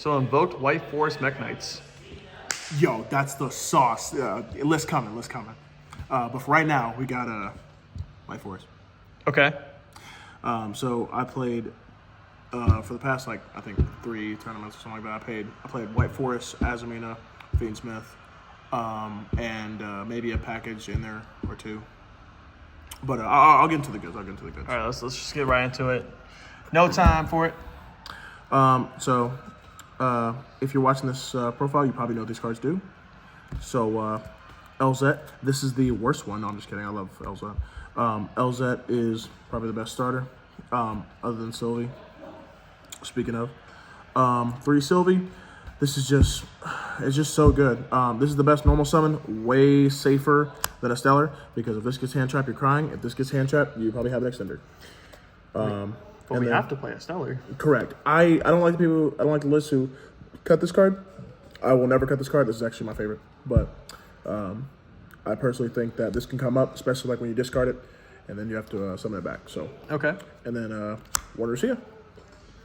So invoked White Forest Mech Knights. Yo, that's the sauce. List coming. But for right now, we got White Forest. Okay. So I played for the past I think 3 tournaments or something like that. I played White Forest, Azamina, Fiendsmith, and maybe a package in there or 2. But I'll get into the goods. All right, let's just get right into it. No time for it. So if you're watching this profile, you probably know what these cards do. So LZ, this is the worst one. No, I'm just kidding. I love LZ. LZ is probably the best starter, other than Sylvie. Speaking of, 3 Sylvie, this is just, it's just so good. This is the best normal summon, way safer than a Stellar, because if this gets hand trapped, you're crying. If this gets hand trapped, you probably have an extender. But we have to play a Stellar. Correct. I don't like the lists who cut this card. I will never cut this card. This is actually my favorite. But I personally think that this can come up, especially when you discard it, and then you have to summon it back. So okay. And then one Rusia.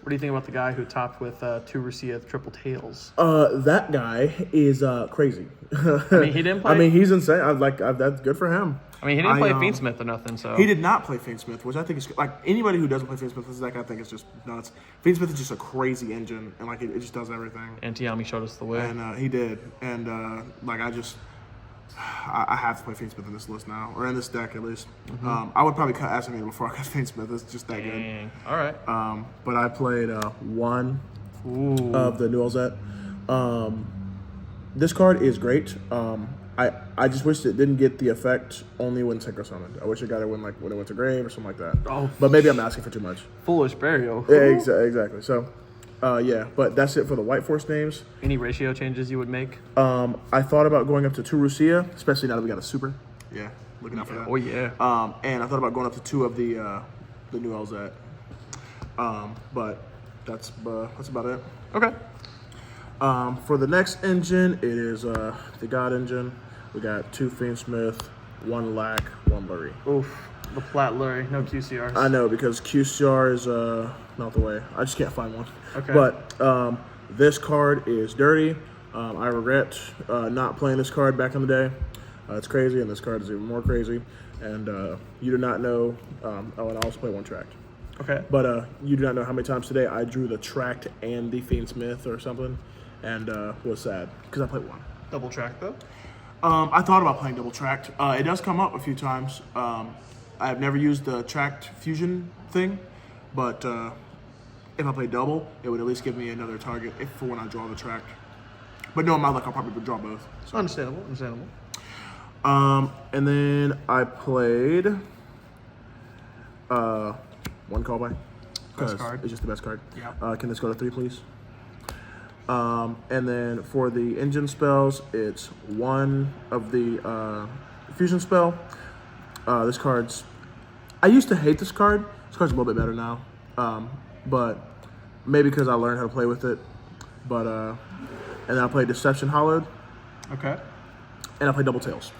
What do you think about the guy who topped with 2 Rusia triple tails? That guy is crazy. I mean, he didn't play. I mean, he's insane. That's good for him. I mean, he didn't play Fiendsmith or nothing, so... He did not play Fiendsmith, which I think is... anybody who doesn't play Fiendsmith, this deck, I think is just nuts. Fiendsmith is just a crazy engine, and, it just does everything. And Tiami showed us the way. And he did. And, I have to play Fiendsmith in this list now, or in this deck, at least. Mm-hmm. I would probably cut Azamina before I cut Fiendsmith. It's just that good. All right. But I played one of the new LZ. This card is great. I just wish it didn't get the effect only when synchro summoned. I wish it got it when it went to grave or something like that. Oh, but maybe I'm asking for too much. Foolish burial. Yeah, exactly. So, yeah, but that's it for the White Force names. Any ratio changes you would make? I thought about going up to 2 Rusia, especially now that we got a super. Yeah, looking out for that. Oh yeah. And I thought about going up to 2 of the new LZ. But that's about it. Okay. For the next engine, it is the God engine. We got 2 Fiendsmith, 1 Lack, 1 Blurry. Oof, the flat Blurry, no QCRs. I know, because QCR is not the way. I just can't find one. Okay. But this card is dirty. I regret not playing this card back in the day. It's crazy, and this card is even more crazy. And you do not know. And I also play 1 tracked. Okay. But you do not know how many times today I drew the tracked and the Fiendsmith or something, and was sad because I played 1. Double track though? I thought about playing double tracked. It does come up a few times. I've never used the tracked fusion thing, but if I play double, it would at least give me another target for when I draw the tracked. But no, in my luck, I'll probably draw both. So. Understandable. And then I played 1 callback. Best card. It's just the best card. Yeah. Can this go to 3, please? And then for the engine spells, it's 1 of the fusion spell. This card's... I used to hate this card. This card's a little bit better now. But maybe because I learned how to play with it. But and then I played Deception Hollowed. Okay. And I played Double Tails.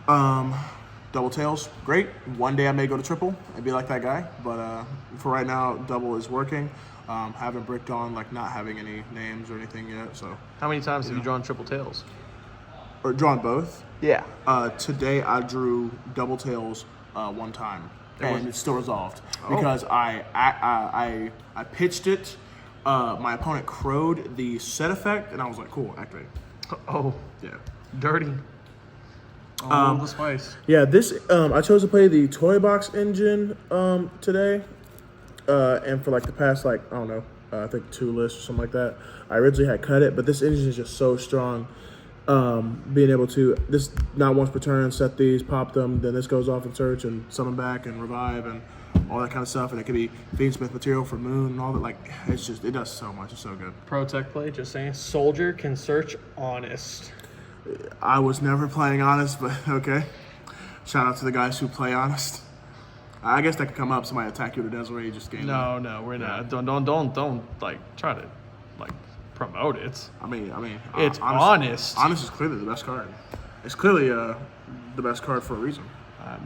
Double Tails, great. One day I may go to triple and be like that guy. But for right now, double is working. Haven't bricked on not having any names or anything yet. So how many times have you drawn triple tails? Or drawn both? Yeah. Today I drew double tails 1 time, and it's still resolved because I pitched it. My opponent crowed the set effect, and I was like, "Cool, activate." Oh, yeah, dirty. Oh, the spice. Yeah, this I chose to play the Toybox engine today. And for the past I don't know, I think 2 lists or something like that. I originally had cut it, but this engine is just so strong. Being able to this not once per turn set these, pop them, then this goes off and search and summon back and revive and all that kind of stuff. And it could be Fiendsmith material for Moon and all that. It does so much. It's so good. Pro tech play, just saying. Soldier can search honest. I was never playing honest, but okay. Shout out to the guys who play honest. I guess that could come up. Somebody attack you to Desiree, just game. No, we're not. Don't try to promote it. I mean, it's honest. Honest is clearly the best card. It's clearly the best card for a reason.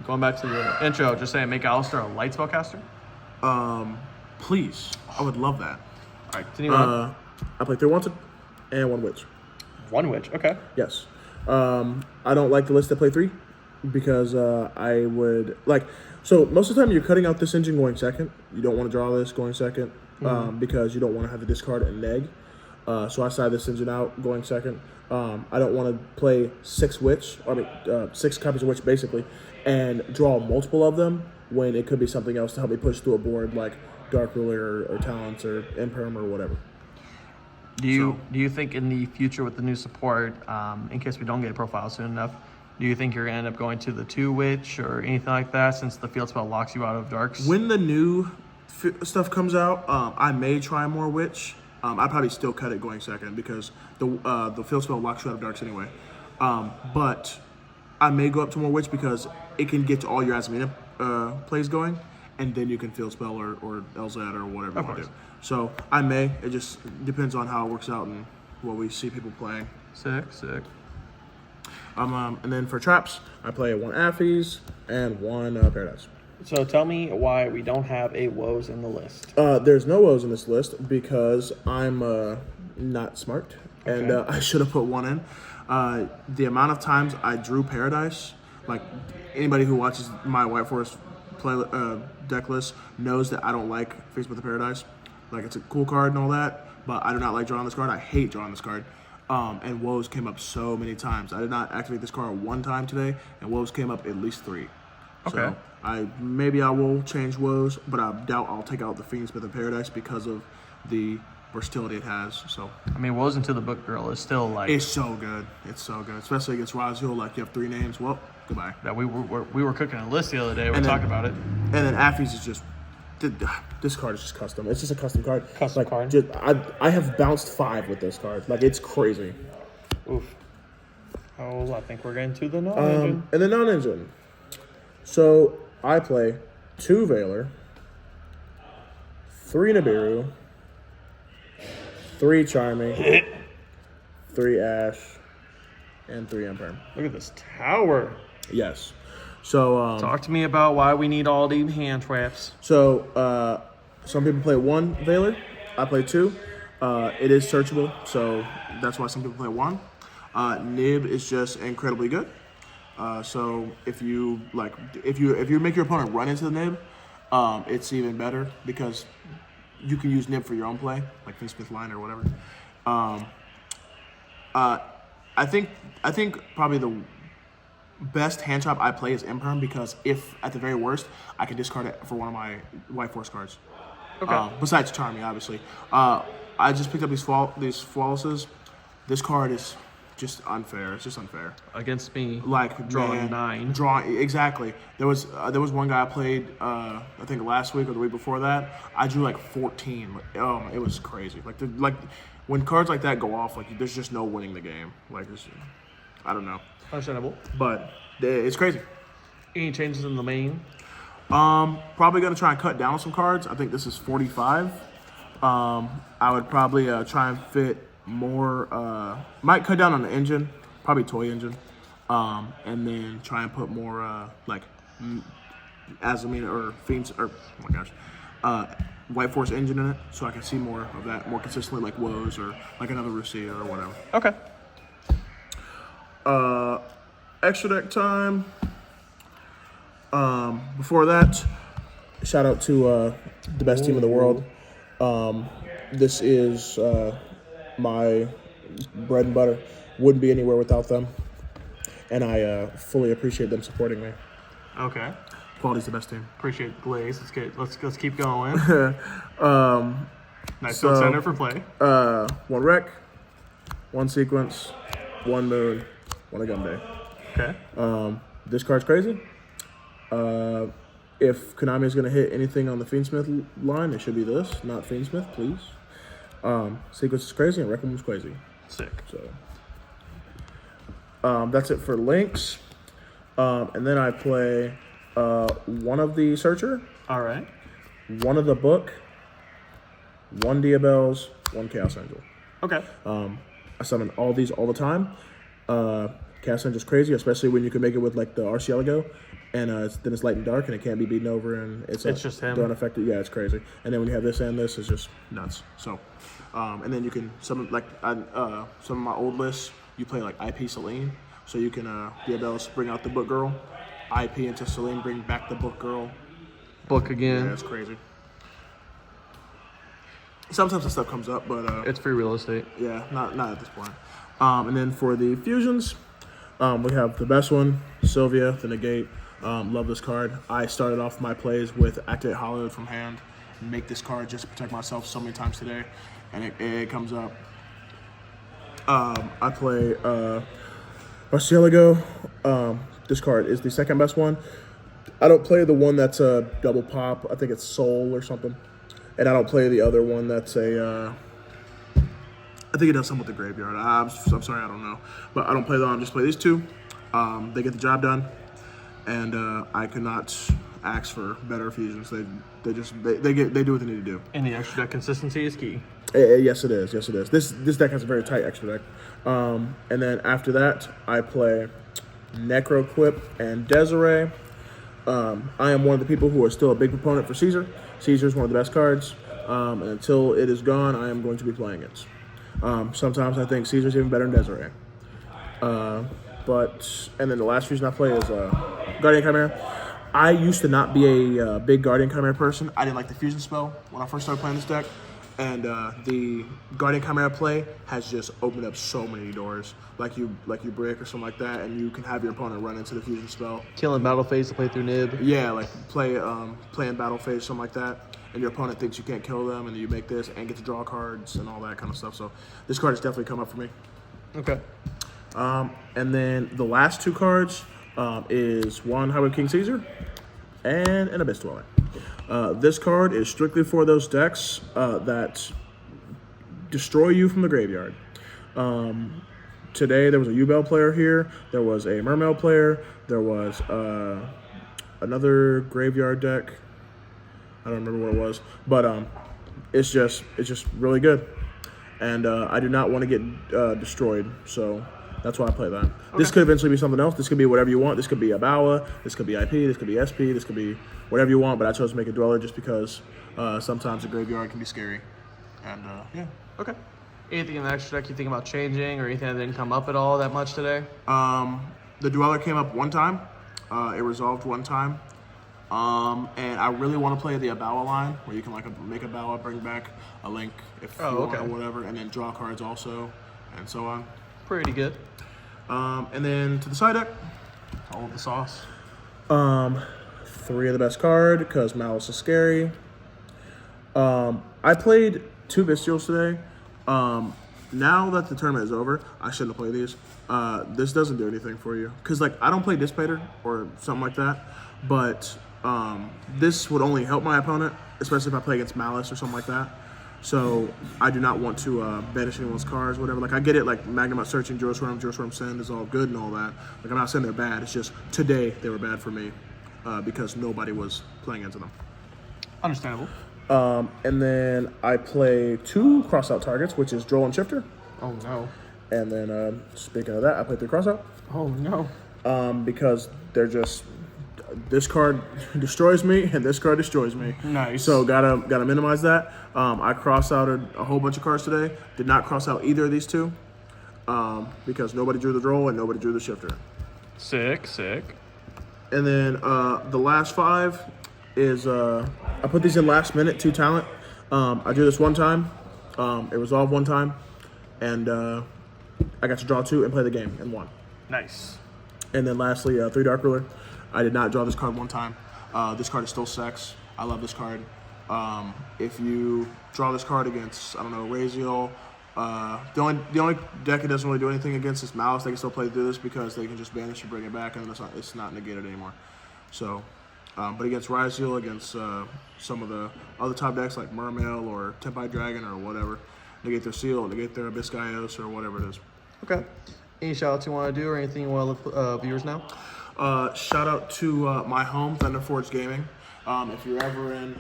Going back to the intro, just saying, make Alistair a light spellcaster. Please, I would love that. All right, continue on. I play 3 Wanted and 1 Witch. 1 witch. Okay. Yes. I don't like the list that play 3 because I would like. So most of the time you're cutting out this engine going second. You don't want to draw this going second because you don't want to have to discard and neg. So I side this engine out going second. I don't want to play 6 witch. 6 copies of witch basically, and draw multiple of them when it could be something else to help me push through a board like Dark Ruler or Talents or Imperm or whatever. Do you think in the future with the new support, in case we don't get a profile soon enough, do you think you're going to end up going to the 2 witch or anything like that since the field spell locks you out of darks? When the new stuff comes out, I may try more witch. I'd probably still cut it going second because the field spell locks you out of darks anyway. But I may go up to more witch because it can get all your Azamina plays going, and then you can field spell or LZ or whatever you want to do. So I may. It just depends on how it works out and what we see people playing. Sick. And then for traps, I play 1 Affys and 1 Paradise. So tell me why we don't have a woes in the list. There's no woes in this list because I'm not smart, and I should have put 1 in. The amount of times I drew Paradise, like anybody who watches my White Forest deck list knows that I don't like Fiendsmith Paradise. Like, it's a cool card and all that, but I do not like drawing this card. I hate drawing this card. And woes came up so many times. I did not activate this card 1 time today, and woes came up at least 3. Okay. So maybe I will change woes, but I doubt I'll take out the Fiendsmith of Paradise because of the versatility it has. So I mean, woes into the book girl is still like it's so good. It's so good, especially against Razul. Like, you have 3 names. Well, goodbye. that we were cooking a list the other day. We were talking about it. And then Affys is just. This card is just custom. It's just a custom card. Custom card. I have bounced 5 with this card. Like, it's crazy. Oof. Oh, I think we're getting to the non-engine. And the non-engine. So I play 2 Valor, 3 Nibiru, 3 Charming, 3 Ash, and 3 Imperm. Look at this tower. Yes. So Talk to me about why we need all these hand traps. So some people play 1 Valor. I play 2. It is searchable, so that's why some people play 1. Nib is just incredibly good. So if you make your opponent run into the Nib, it's even better because you can use Nib for your own play, like Fiendsmith line or whatever. I think probably the best hand trap I play is Imperm because if at the very worst I can discard it for one of my White Force cards. Okay. Besides Charming, obviously. I just picked up these flawlesses. This card is just unfair. It's just unfair Against me, like drawing 9. Exactly. There was one guy I played I think last week or the week before that. I drew like 14. It was crazy. Like when cards like that go off, like there's just no winning the game. Like I don't know. Understandable. But it's crazy. Any changes in the main? Probably gonna try and cut down some cards. I think this is 45. I would probably try and fit more. Might cut down on the engine, probably toy engine, and then try and put more like Azamina or Fiends or oh my gosh, White Force engine in it, so I can see more of that more consistently, like woes or like another Rusia or whatever. Okay. Extra deck time. Before that, shout out to the best team in the world. This is my bread and butter. Wouldn't be anywhere without them, and I fully appreciate them supporting me. Okay. Quality's the best team. Appreciate Glaze. Let's keep going. Nice so, center for play. 1 Rec, 1 Sequence, 1 Moon, 1 Agum Day. Okay. This card's crazy. If Konami is going to hit anything on the Fiendsmith line, it should be this, not Fiendsmith, please. Sequence is crazy and Requiem is crazy. Sick. So that's it for links. And then I play 1 of the Searcher. All right. 1 of the Book. 1 Diabells. 1 Chaos Angel. Okay. I summon all these all the time. casting just crazy, especially when you can make it with like the Arcielago, and then it's light and dark, and it can't be beaten over, and it's just him. Don't affect it. Yeah, it's crazy. And then when you have this and this, it's just nuts. So, and then you can some of my old lists, you play like IP Celine, so you can be able to bring out the book girl, IP into Celine, bring back the book girl. Book again. Yeah, it's crazy. Sometimes the stuff comes up, but It's free real estate. yeah, not at this point. And then for the fusions, we have the best one, Sylvia, the negate. Love this card. I started off my plays with Activate Hollow from hand, make this card just to protect myself so many times today, and it comes up. I play Arcielago. This card is the second best one. I don't play the one that's a double pop. I think it's Soul or something. And I don't play the other one that's a, I think it does something with the graveyard. I'm sorry, I don't know. But I don't play them, I just play these two. They get the job done. And I cannot ask for better fusions. They do what they need to do. And the extra deck consistency is key. Yes, it is. Yes, it is. This deck has a very tight extra deck. And then after that, I play Necroquip and Desiree. I am one of the people who are still a big proponent for Caesar. Caesar is one of the best cards, and until it is gone, I am going to be playing it. Sometimes I think Caesar's even better than Desiree. And then the last fusion I play is Guardian Chimera. I used to not be a big Guardian Chimera person. I didn't like the fusion spell when I first started playing this deck. And the Guardian Chimera play has just opened up so many doors. Like you break or something like that, and you can have your opponent run into the fusion spell. Killing battle phase to play through Nib. Yeah, like play in battle phase, something like that. And your opponent thinks you can't kill them, and then you make this and get to draw cards and all that kind of stuff. So this card has definitely come up for me. Okay. And then the last two cards is one Highway King Caesar and an Abyss Dweller. This card is strictly for those decks that destroy you from the graveyard. Today there was a U-Bell player here, there was a Mermail player, there was another graveyard deck. I don't remember what it was, but it's just really good. And I do not want to get destroyed, so that's why I play that. Okay. This could eventually be something else. This could be whatever you want. This could be a Bawa, this could be IP, this could be SP, this could be whatever you want, but I chose to make a Dweller just because sometimes the graveyard can be scary. And yeah. Okay. Anything in the extra deck you think about changing, or anything that didn't come up at all that much today? The Dweller came up one time. It resolved one time. And I really want to play the Abawa line, where you can like make a Bawa, bring back a Link if you want or whatever, and then draw cards also, and so on. Pretty good. And then to the side deck, all of the sauce. 3 of the best card, because Malice is scary. I played 2 Bestials today. Now that the tournament is over, I shouldn't have played these. This doesn't do anything for you. Because, like, I don't play Dissipator or something like that. But this would only help my opponent, especially if I play against Malice or something like that. So I do not want to banish anyone's cards, whatever. Like, I get it, like, Magnemite Searching, Jurosworm Send is all good and all that. Like, I'm not saying they're bad. It's just today they were bad for me because nobody was playing into them. Understandable. And then I play 2 crossout targets, which is Droll and Shifter. Oh, no. And then, speaking of that, I play 3 crossout. Oh, no. Because they're just... This card destroys me, and this card destroys me. Nice. So gotta minimize that. I cross out a whole bunch of cards today. Did not cross out either of these 2 because nobody drew the Droll and nobody drew the Shifter. Sick. And then the last 5 is I put these in last minute, 2 talent. I drew this one time. It resolved one time, and I got to draw 2 and play the game and won. Nice. And then lastly, 3 Dark Ruler. I did not draw this card one time. This card is still sex. I love this card. If you draw this card against, I don't know, Raziel, the only deck it doesn't really do anything against is Malice. They can still play through this because they can just banish and bring it back, and it's not negated anymore. So, but against Raziel, against some of the other top decks like Mermail or Tempai Dragon or whatever, negate their Seal, negate their Abyss Gaios or whatever it is. Okay. Any shout-outs you want to do or anything you want to let viewers know? Shout out to my home, Thunderforge Gaming. If you're ever in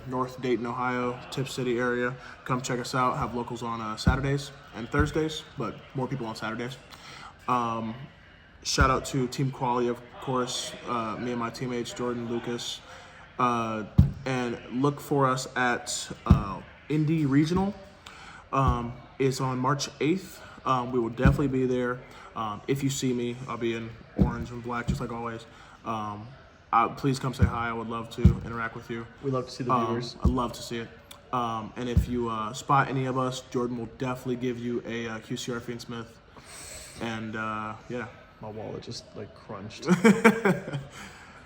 North Dayton, Ohio, Tip City area, come check us out. Have locals on Saturdays and Thursdays, but more people on Saturdays. Shout out to Team Quality, of course, me and my teammates, Jordan, Lucas. And look for us at Indy Regional. It's on March 8th. We will definitely be there. If you see me, I'll be in orange and black, just like always. Please come say hi. I would love to interact with you. We'd love to see the viewers. I'd love to see it. And if you spot any of us, Jordan will definitely give you a QCR Fiendsmith. And yeah. My wallet just like crunched.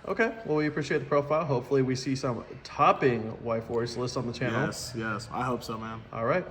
Okay, well, we appreciate the profile. Hopefully we see some topping White Forest lists on the channel. Yes, I hope so, man. All right.